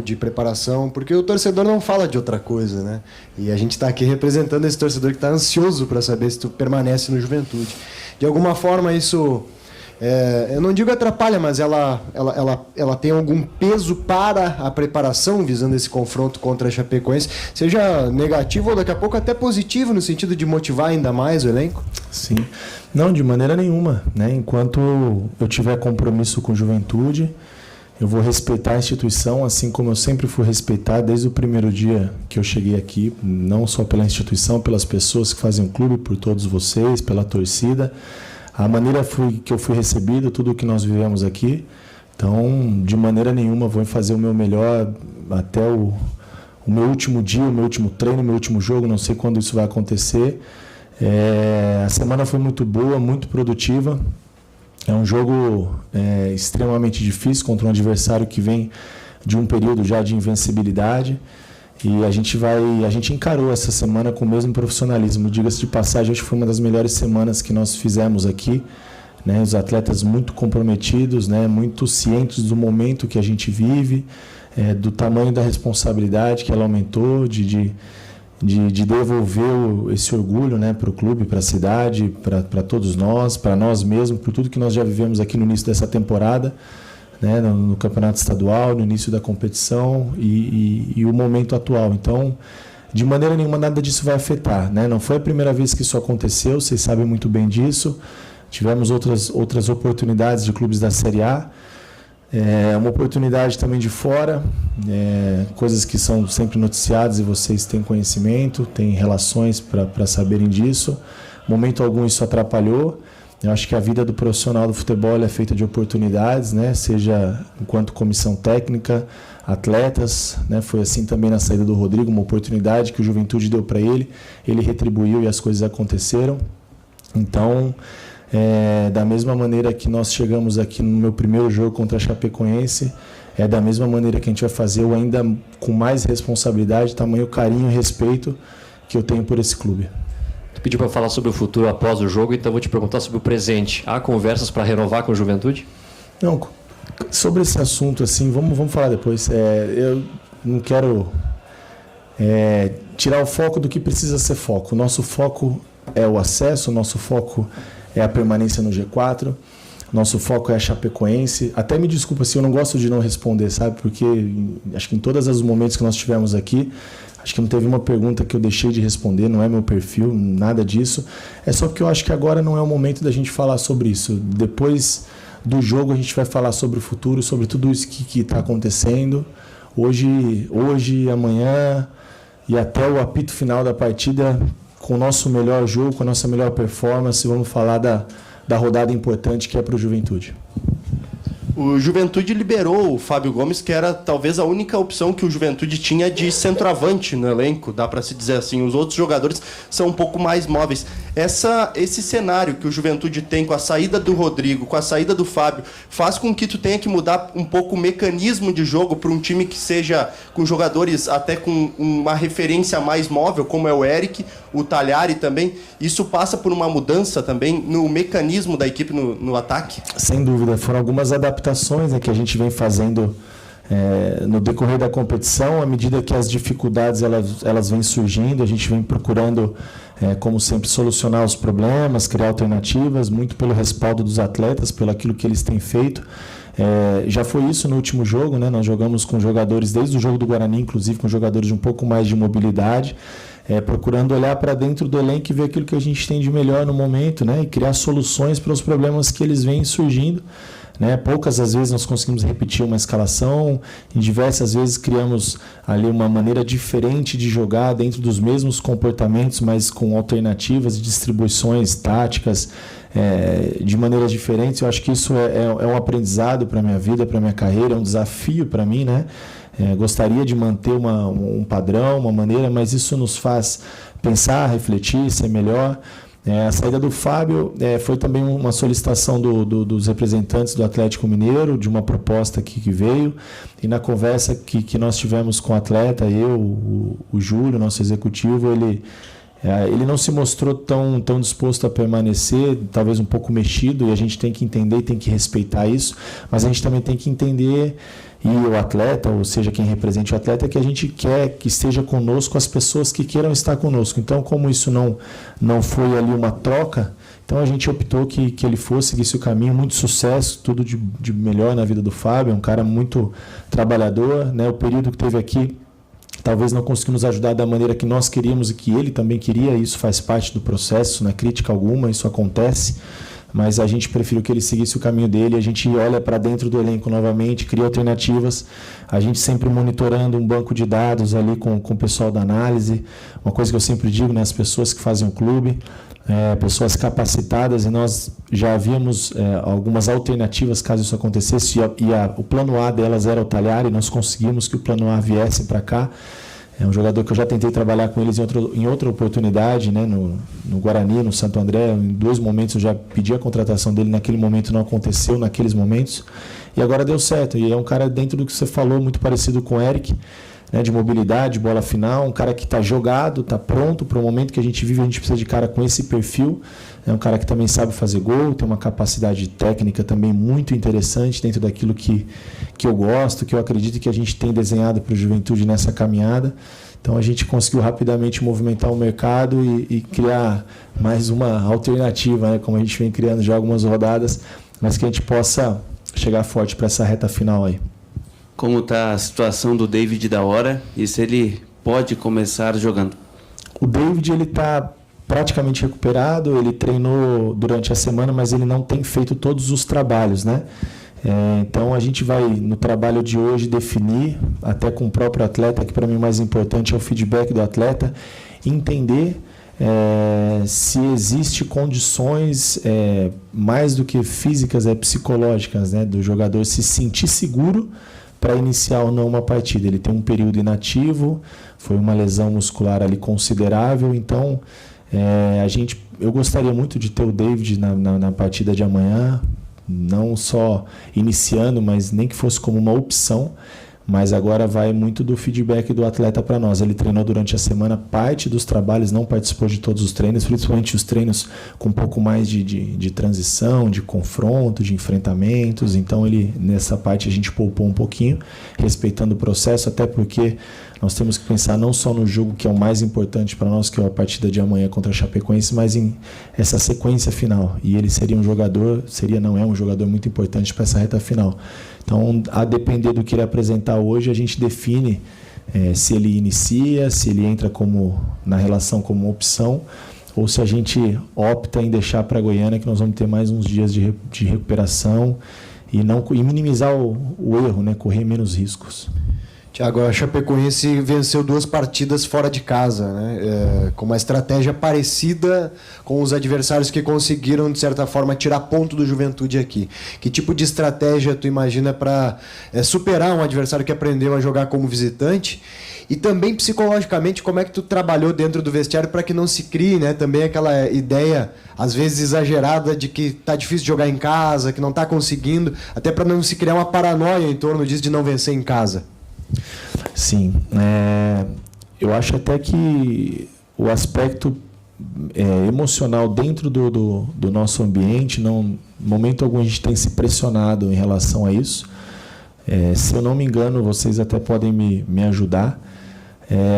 de preparação, porque o torcedor não fala de outra coisa, né? E a gente está aqui representando esse torcedor que está ansioso para saber se tu permanece no Juventude. De alguma forma isso, eu não digo atrapalha, mas ela tem algum peso para a preparação, visando esse confronto contra a Chapecoense, seja negativo ou daqui a pouco até positivo, no sentido de motivar ainda mais o elenco? Sim. Não, de maneira nenhuma, né? Enquanto eu tiver compromisso com Juventude, eu vou respeitar a instituição, assim como eu sempre fui respeitar desde o primeiro dia que eu cheguei aqui, não só pela instituição, pelas pessoas que fazem o clube, por todos vocês, pela torcida, a maneira que eu fui recebido, tudo o que nós vivemos aqui. Então, de maneira nenhuma, vou fazer o meu melhor até o meu último dia, o meu último treino, o meu último jogo, não sei quando isso vai acontecer. A semana foi muito boa, muito produtiva. É um jogo extremamente difícil contra um adversário que vem de um período já de invencibilidade, e a gente encarou essa semana com o mesmo profissionalismo. Diga-se de passagem, acho que foi uma das melhores semanas que nós fizemos aqui, né? Os atletas muito comprometidos, né? Muito cientes do momento que a gente vive, do tamanho da responsabilidade que ela aumentou, de devolver esse orgulho, né, para o clube, para a cidade, para todos nós, para nós mesmos, por tudo que nós já vivemos aqui no início dessa temporada, né, no campeonato estadual, no início da competição e o momento atual. Então, de maneira nenhuma, nada disso vai afetar, né? Não foi a primeira vez que isso aconteceu, vocês sabem muito bem disso. Tivemos outras oportunidades de clubes da Série A. Uma oportunidade também de fora, coisas que são sempre noticiadas e vocês têm conhecimento, têm relações para saberem disso. Momento algum isso atrapalhou. Eu acho que a vida do profissional do futebol é feita de oportunidades, né? Seja enquanto comissão técnica, atletas, né? Foi assim também na saída do Rodrigo, uma oportunidade que o Juventude deu para ele retribuiu e as coisas aconteceram. Então, da mesma maneira que nós chegamos aqui no meu primeiro jogo contra a Chapecoense, é da mesma maneira que a gente vai fazer, ou ainda com mais responsabilidade, tamanho carinho e respeito que eu tenho por esse clube. Tu pediu para falar sobre o futuro após o jogo, então vou te perguntar sobre o presente. Há conversas para renovar com a Juventude? Não, sobre esse assunto, assim, vamos falar depois. Eu não quero tirar o foco do que precisa ser foco. O nosso foco é o acesso, o nosso foco é a permanência no G4, nosso foco é a Chapecoense. Até me desculpa se eu não gosto de não responder, sabe? Porque acho que em todos os momentos que nós tivemos aqui, acho que não teve uma pergunta que eu deixei de responder, não é meu perfil, nada disso. É só porque eu acho que agora não é o momento da gente falar sobre isso. Depois do jogo a gente vai falar sobre o futuro, sobre tudo isso que está acontecendo. Hoje, amanhã e até o apito final da partida, com o nosso melhor jogo, com a nossa melhor performance, vamos falar da rodada importante que é para o Juventude. O Juventude liberou o Fábio Gomes, que era talvez a única opção que o Juventude tinha de centroavante no elenco, dá para se dizer assim. Os outros jogadores são um pouco mais móveis. Esse cenário que o Juventude tem com a saída do Rodrigo, com a saída do Fábio, faz com que tu tenha que mudar um pouco o mecanismo de jogo para um time que seja com jogadores até com uma referência mais móvel, como é o Eric, o Talhari também. Isso passa por uma mudança também no mecanismo da equipe no ataque? Sem dúvida, foram algumas adaptações, né, que a gente vem fazendo no decorrer da competição, à medida que as dificuldades elas vêm surgindo, a gente vem procurando, como sempre, solucionar os problemas, criar alternativas, muito pelo respaldo dos atletas, pelo aquilo que eles têm feito. Já foi isso no último jogo, né? Nós jogamos com jogadores, desde o jogo do Guarani, inclusive, com jogadores de um pouco mais de mobilidade, procurando olhar para dentro do elenco e ver aquilo que a gente tem de melhor no momento, né? E criar soluções para os problemas que eles vêm surgindo. Né? Poucas as vezes nós conseguimos repetir uma escalação, em diversas vezes criamos ali uma maneira diferente de jogar dentro dos mesmos comportamentos, mas com alternativas e distribuições táticas de maneiras diferentes. Eu acho que isso é um aprendizado para a minha vida, para a minha carreira, é um desafio para mim, né? Gostaria de manter um padrão, uma maneira, mas isso nos faz pensar, refletir, ser melhor. A saída do Fábio foi também uma solicitação dos representantes do Atlético Mineiro, de uma proposta que veio, e na conversa que nós tivemos com o atleta, o Júlio, nosso executivo, Ele não se mostrou tão disposto a permanecer, talvez um pouco mexido, e a gente tem que entender e tem que respeitar isso, mas a gente também tem que entender, e o atleta, ou seja, quem represente o atleta, que a gente quer que esteja conosco as pessoas que queiram estar conosco. Então, como isso não foi ali uma troca, então a gente optou que ele fosse, seguisse o caminho. Muito sucesso, tudo de melhor na vida do Fábio, é um cara muito trabalhador, né? O período que teve aqui, talvez não conseguimos ajudar da maneira que nós queríamos e que ele também queria, isso faz parte do processo, não é crítica alguma, isso acontece, mas a gente preferiu que ele seguisse o caminho dele. A gente olha para dentro do elenco novamente, cria alternativas, a gente sempre monitorando um banco de dados ali com o pessoal da análise, uma coisa que eu sempre digo, né, as pessoas que fazem o clube, pessoas capacitadas, e nós já havíamos algumas alternativas caso isso acontecesse, o plano A delas era o Talhari, e nós conseguimos que o plano A viesse para cá. É um jogador que eu já tentei trabalhar com eles em outra oportunidade, né, no Guarani, no Santo André. Em 2 momentos eu já pedi a contratação dele, naquele momento não aconteceu, naqueles momentos, e agora deu certo. E é um cara, dentro do que você falou, muito parecido com o Eric, né, de mobilidade, bola final, um cara que está jogado, está pronto para o momento que a gente vive. A gente precisa de cara com esse perfil. É um cara que também sabe fazer gol, tem uma capacidade técnica também muito interessante dentro daquilo que eu gosto, que eu acredito que a gente tem desenhado para o Juventude nessa caminhada. Então a gente conseguiu rapidamente movimentar o mercado e criar mais uma alternativa, né, como a gente vem criando já algumas rodadas, mas que a gente possa chegar forte para essa reta final aí. Como está a situação do David da hora e se ele pode começar jogando? O David, ele está praticamente recuperado, ele treinou durante a semana, mas ele não tem feito todos os trabalhos, né? Então a gente vai, no trabalho de hoje, definir, até com o próprio atleta, que para mim o mais importante é o feedback do atleta, entender se existe condições mais do que físicas, psicológicas, né, do jogador se sentir seguro para iniciar ou não uma partida. Ele tem um período inativo, foi uma lesão muscular ali considerável, então eu gostaria muito de ter o David na partida de amanhã, não só iniciando, mas nem que fosse como uma opção. Mas agora vai muito do feedback do atleta para nós. Ele treinou durante a semana, parte dos trabalhos, não participou de todos os treinos, principalmente os treinos com um pouco mais de transição, de confronto, de enfrentamentos. Então, nessa parte a gente poupou um pouquinho, respeitando o processo, até porque nós temos que pensar não só no jogo que é o mais importante para nós, que é a partida de amanhã contra a Chapecoense, mas em essa sequência final. E ele seria um jogador muito importante para essa reta final. Então, a depender do que ele apresentar hoje, a gente define se ele inicia, se ele entra na relação como opção, ou se a gente opta em deixar para a Goiânia, que nós vamos ter mais uns dias de recuperação e minimizar o erro, né? Correr menos riscos. Tiago, a Chapecoense venceu 2 partidas fora de casa, né? Com uma estratégia parecida com os adversários que conseguiram, de certa forma, tirar ponto do Juventude aqui. Que tipo de estratégia tu imagina para superar um adversário que aprendeu a jogar como visitante? E também, psicologicamente, como é que tu trabalhou dentro do vestiário para que não se crie, né, também aquela ideia, às vezes exagerada, de que tá difícil jogar em casa, que não tá conseguindo, até para não se criar uma paranoia em torno disso de não vencer em casa? Sim, eu acho até que o aspecto emocional dentro do nosso ambiente, no momento algum a gente tem se pressionado em relação a isso. Se eu não me engano, vocês até podem me ajudar.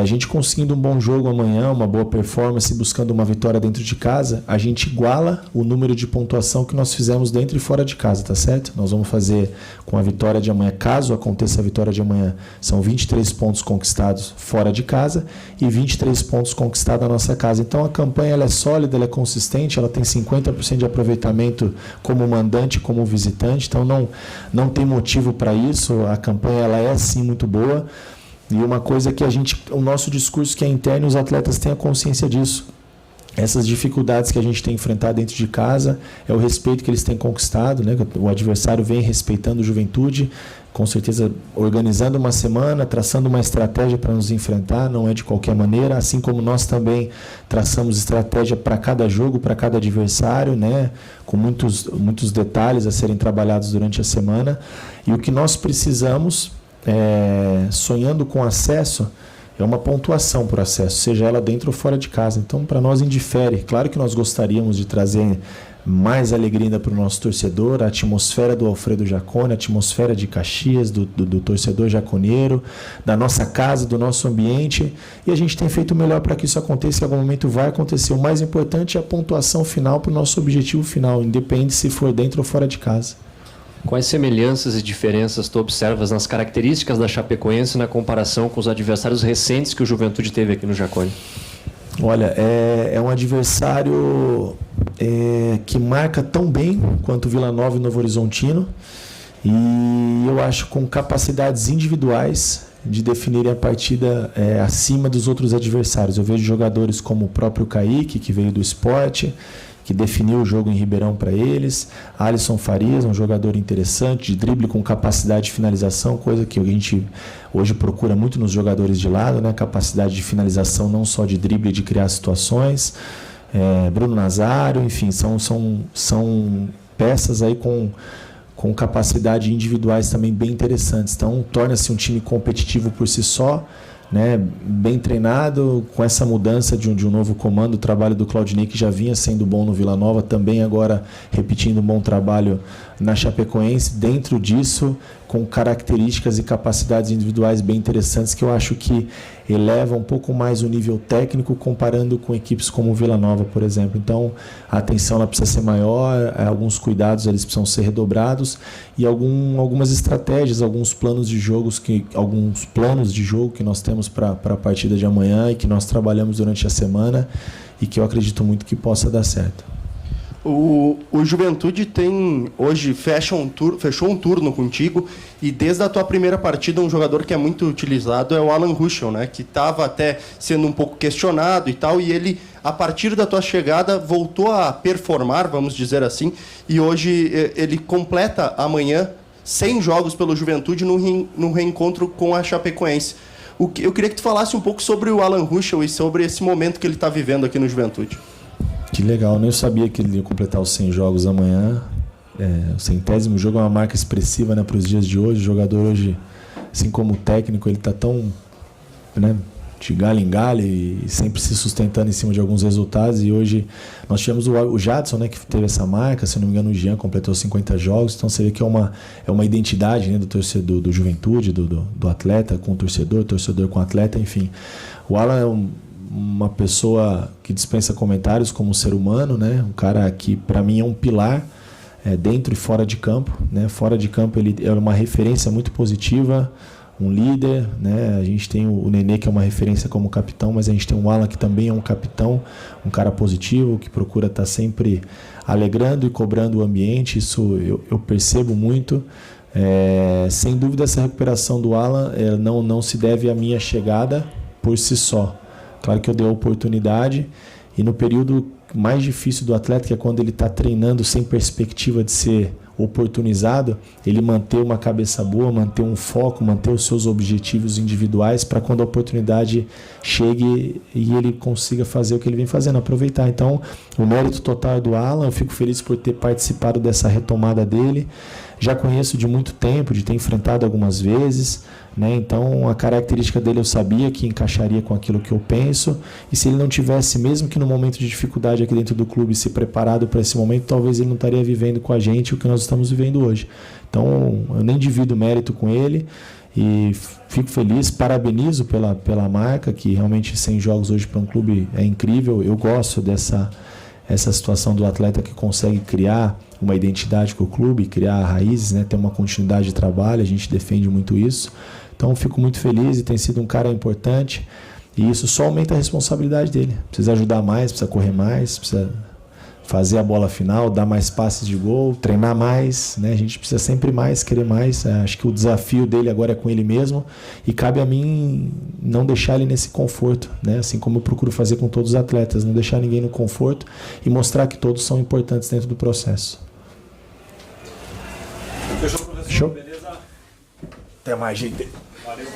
A gente conseguindo um bom jogo amanhã, uma boa performance, buscando uma vitória dentro de casa, a gente iguala o número de pontuação que nós fizemos dentro e fora de casa, tá certo? Nós vamos fazer com a vitória de amanhã, caso aconteça a vitória de amanhã, são 23 pontos conquistados fora de casa e 23 pontos conquistados na nossa casa. Então a campanha ela é sólida, ela é consistente, ela tem 50% de aproveitamento como mandante, como visitante, então não tem motivo para isso, a campanha ela é sim muito boa. E uma coisa que o nosso discurso que é interno, os atletas têm a consciência disso. Essas dificuldades que a gente tem enfrentado dentro de casa, é o respeito que eles têm conquistado, né? O adversário vem respeitando o Juventude, com certeza organizando uma semana, traçando uma estratégia para nos enfrentar, não é de qualquer maneira, assim como nós também traçamos estratégia para cada jogo, para cada adversário, né? Com muitos detalhes a serem trabalhados durante a semana. E o que nós precisamos, sonhando com acesso, é uma pontuação por acesso, seja ela dentro ou fora de casa. Então, para nós indifere. Claro que nós gostaríamos de trazer mais alegria ainda para o nosso torcedor, a atmosfera do Alfredo Jaconi, a atmosfera de Caxias, do torcedor jaconeiro, da nossa casa, do nosso ambiente, e a gente tem feito o melhor para que isso aconteça, e em algum momento vai acontecer. O mais importante é a pontuação final para o nosso objetivo final, independente se for dentro ou fora de casa. Quais semelhanças e diferenças tu observas nas características da Chapecoense na comparação com os adversários recentes que o Juventude teve aqui no Jaconi? Olha, é um adversário que marca tão bem quanto o Vila Nova e Novo Horizontino, e eu acho com capacidades individuais de definirem a partida acima dos outros adversários. Eu vejo jogadores como o próprio Kaique, que veio do Sport, que definiu o jogo em Ribeirão para eles. Alisson Farias, um jogador interessante, de drible com capacidade de finalização, coisa que a gente hoje procura muito nos jogadores de lado, né? Capacidade de finalização, não só de drible, de criar situações. Bruno Nazário, enfim, são peças aí com capacidade individuais também bem interessantes. Então, torna-se um time competitivo por si só, né, bem treinado, com essa mudança de um novo comando. O trabalho do Claudinei, que já vinha sendo bom no Vila Nova, também agora repetindo um bom trabalho na Chapecoense. Dentro disso, com características e capacidades individuais bem interessantes, que eu acho que eleva um pouco mais o nível técnico comparando com equipes como o Vila Nova, por exemplo. Então, a atenção ela precisa ser maior, alguns cuidados eles precisam ser redobrados, e algumas estratégias, alguns planos de jogo que nós temos para a partida de amanhã e que nós trabalhamos durante a semana e que eu acredito muito que possa dar certo. O Juventude hoje fechou um turno contigo, e desde a tua primeira partida um jogador que é muito utilizado é o Alan Ruschel, né, que estava até sendo um pouco questionado e tal, e ele, a partir da tua chegada, voltou a performar, vamos dizer assim, e hoje ele completa amanhã 100 jogos pelo Juventude no reencontro com a Chapecoense. Eu queria que tu falasse um pouco sobre o Alan Ruschel e sobre esse momento que ele está vivendo aqui no Juventude. Que legal, nem eu sabia que ele ia completar os 100 jogos amanhã. O 100º jogo é uma marca expressiva, né, para os dias de hoje. O jogador hoje, assim como o técnico, ele está tão, né, de galho em galho e sempre se sustentando em cima de alguns resultados. E hoje nós tivemos o Jadson, né, que teve essa marca. Se não me engano, o Jean completou 50 jogos. Então você vê que é uma identidade, né, do torcedor, do Juventude, do atleta com o torcedor com o atleta, enfim. O Alan é uma pessoa que dispensa comentários como ser humano, né? Um cara que para mim é um pilar dentro e fora de campo, né? Fora de campo ele é uma referência muito positiva, um líder, né? A gente tem o Nenê, que é uma referência como capitão, mas a gente tem o Alan, que também é um capitão, um cara positivo, que procura estar sempre alegrando e cobrando o ambiente. Isso eu percebo muito. Sem dúvida, essa recuperação do Alan não se deve à minha chegada por si só. Claro que eu dei a oportunidade, e no período mais difícil do atleta, que é quando ele está treinando sem perspectiva de ser oportunizado, ele manter uma cabeça boa, manter um foco, manter os seus objetivos individuais, para quando a oportunidade chegue e ele consiga fazer o que ele vem fazendo, aproveitar. Então, o mérito total é do Alan. Eu fico feliz por ter participado dessa retomada dele. Já conheço de muito tempo, de ter enfrentado algumas vezes, né? Então a característica dele eu sabia que encaixaria com aquilo que eu penso, e se ele não tivesse, mesmo que no momento de dificuldade aqui dentro do clube, se preparado para esse momento, talvez ele não estaria vivendo com a gente o que nós estamos vivendo hoje. Então eu nem divido mérito com ele e fico feliz, parabenizo pela marca, que realmente 100 jogos hoje para um clube é incrível. Eu gosto dessa situação do atleta que consegue criar uma identidade com o clube, criar raízes, né, ter uma continuidade de trabalho. A gente defende muito isso. Então, fico muito feliz, e tem sido um cara importante, e isso só aumenta a responsabilidade dele. Precisa ajudar mais, precisa correr mais, precisa fazer a bola final, dar mais passes de gol, treinar mais, né? A gente precisa sempre mais, querer mais. Acho que o desafio dele agora é com ele mesmo, e cabe a mim não deixar ele nesse conforto, né? Assim como eu procuro fazer com todos os atletas, não deixar ninguém no conforto e mostrar que todos são importantes dentro do processo. Fechou, professor? Show? Beleza? Até mais, gente. Valeu,